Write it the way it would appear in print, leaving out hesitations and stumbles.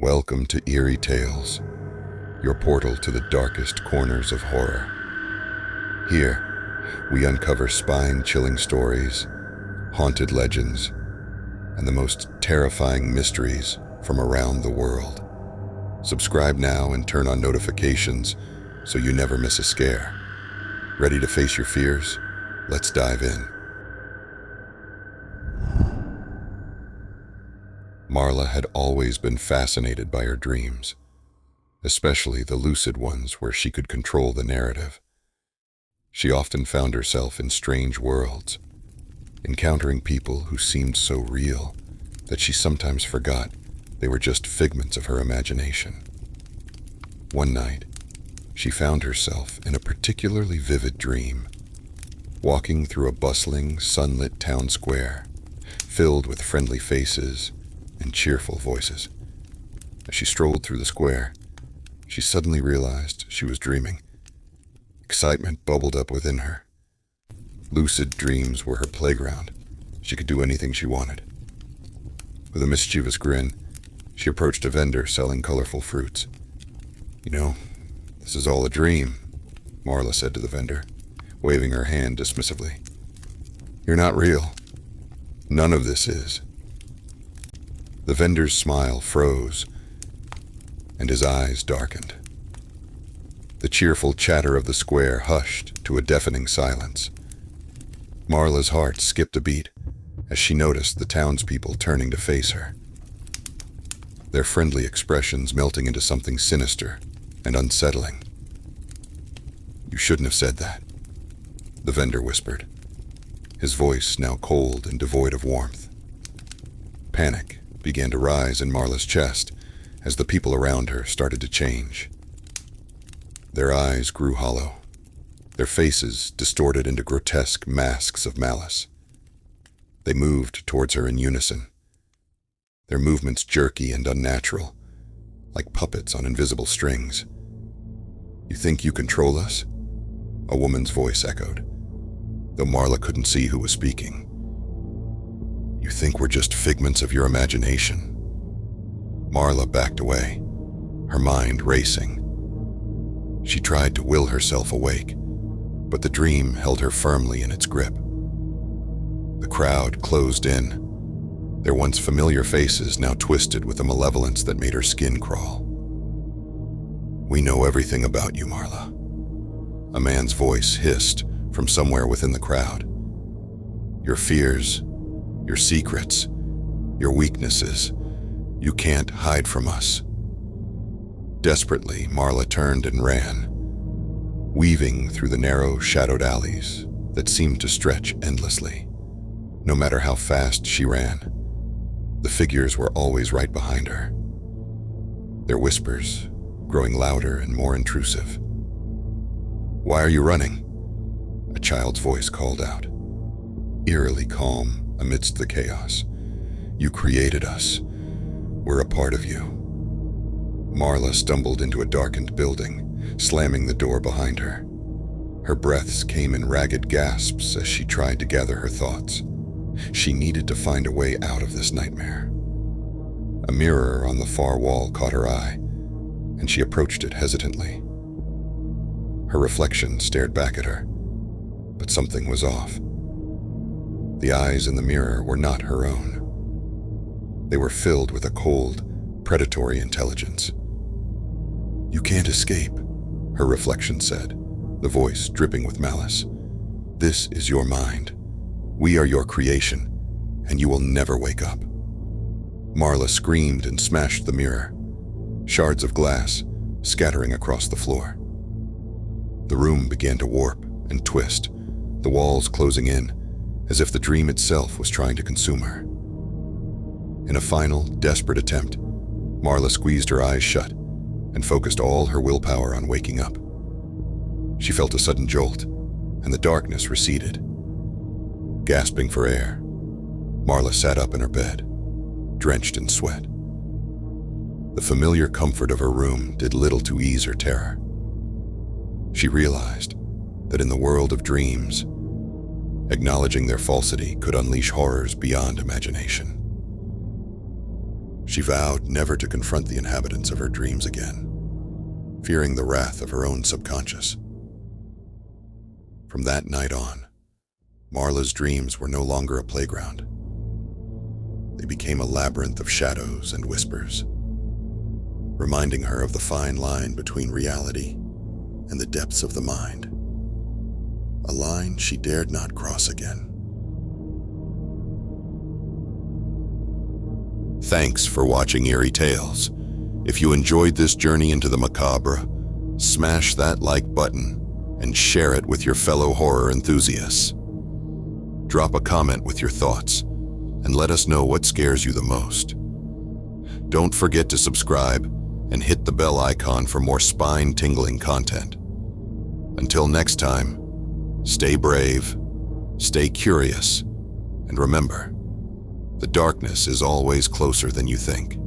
Welcome to Eerie Tales, your portal to the darkest corners of horror. Here, we uncover spine-chilling stories, haunted legends, and the most terrifying mysteries from around the world. Subscribe now and turn on notifications so you never miss a scare. Ready to face your fears? Let's dive in. Marla had always been fascinated by her dreams, especially the lucid ones where she could control the narrative. She often found herself in strange worlds, encountering people who seemed so real that she sometimes forgot they were just figments of her imagination. One night, she found herself in a particularly vivid dream, walking through a bustling, sunlit town square, filled with friendly faces and cheerful voices. As she strolled through the square, she suddenly realized she was dreaming. Excitement bubbled up within her. Lucid dreams were her playground. She could do anything she wanted. With a mischievous grin, she approached a vendor selling colorful fruits. "You know, this is all a dream," Marla said to the vendor, waving her hand dismissively. "You're not real. None of this is." The vendor's smile froze, and his eyes darkened. The cheerful chatter of the square hushed to a deafening silence. Marla's heart skipped a beat as she noticed the townspeople turning to face her, their friendly expressions melting into something sinister and unsettling. "You shouldn't have said that," the vendor whispered, his voice now cold and devoid of warmth. Panic began to rise in Marla's chest as the people around her started to change. Their eyes grew hollow, their faces distorted into grotesque masks of malice. They moved towards her in unison, their movements jerky and unnatural, like puppets on invisible strings. "You think you control us?" a woman's voice echoed, though Marla couldn't see who was speaking. "You think we're just figments of your imagination?" Marla backed away, her mind racing. She tried to will herself awake, but the dream held her firmly in its grip. The crowd closed in, their once familiar faces now twisted with a malevolence that made her skin crawl. "We know everything about you, Marla," a man's voice hissed from somewhere within the crowd. "Your fears, your secrets, your weaknesses, you can't hide from us." Desperately, Marla turned and ran, weaving through the narrow, shadowed alleys that seemed to stretch endlessly. No matter how fast she ran, the figures were always right behind her, their whispers growing louder and more intrusive. "Why are you running?" a child's voice called out, eerily calm amidst the chaos. "You created us. We're a part of you." Marla stumbled into a darkened building, slamming the door behind her. Her breaths came in ragged gasps as she tried to gather her thoughts. She needed to find a way out of this nightmare. A mirror on the far wall caught her eye, and she approached it hesitantly. Her reflection stared back at her, but something was off. The eyes in the mirror were not her own. They were filled with a cold, predatory intelligence. "You can't escape," her reflection said, the voice dripping with malice. "This is your mind. We are your creation, and you will never wake up." Marla screamed and smashed the mirror, shards of glass scattering across the floor. The room began to warp and twist, the walls closing in, as if the dream itself was trying to consume her. In a final, desperate attempt, Marla squeezed her eyes shut and focused all her willpower on waking up. She felt a sudden jolt, and the darkness receded. Gasping for air, Marla sat up in her bed, drenched in sweat. The familiar comfort of her room did little to ease her terror. She realized that in the world of dreams, acknowledging their falsity could unleash horrors beyond imagination. She vowed never to confront the inhabitants of her dreams again, fearing the wrath of her own subconscious. From that night on, Marla's dreams were no longer a playground. They became a labyrinth of shadows and whispers, reminding her of the fine line between reality and the depths of the mind, a line she dared not cross again. Thanks for watching Eerie Tales. If you enjoyed this journey into the macabre, smash that like button and share it with your fellow horror enthusiasts. Drop a comment with your thoughts and let us know what scares you the most. Don't forget to subscribe and hit the bell icon for more spine-tingling content. Until next time, stay brave, stay curious, and remember, the darkness is always closer than you think.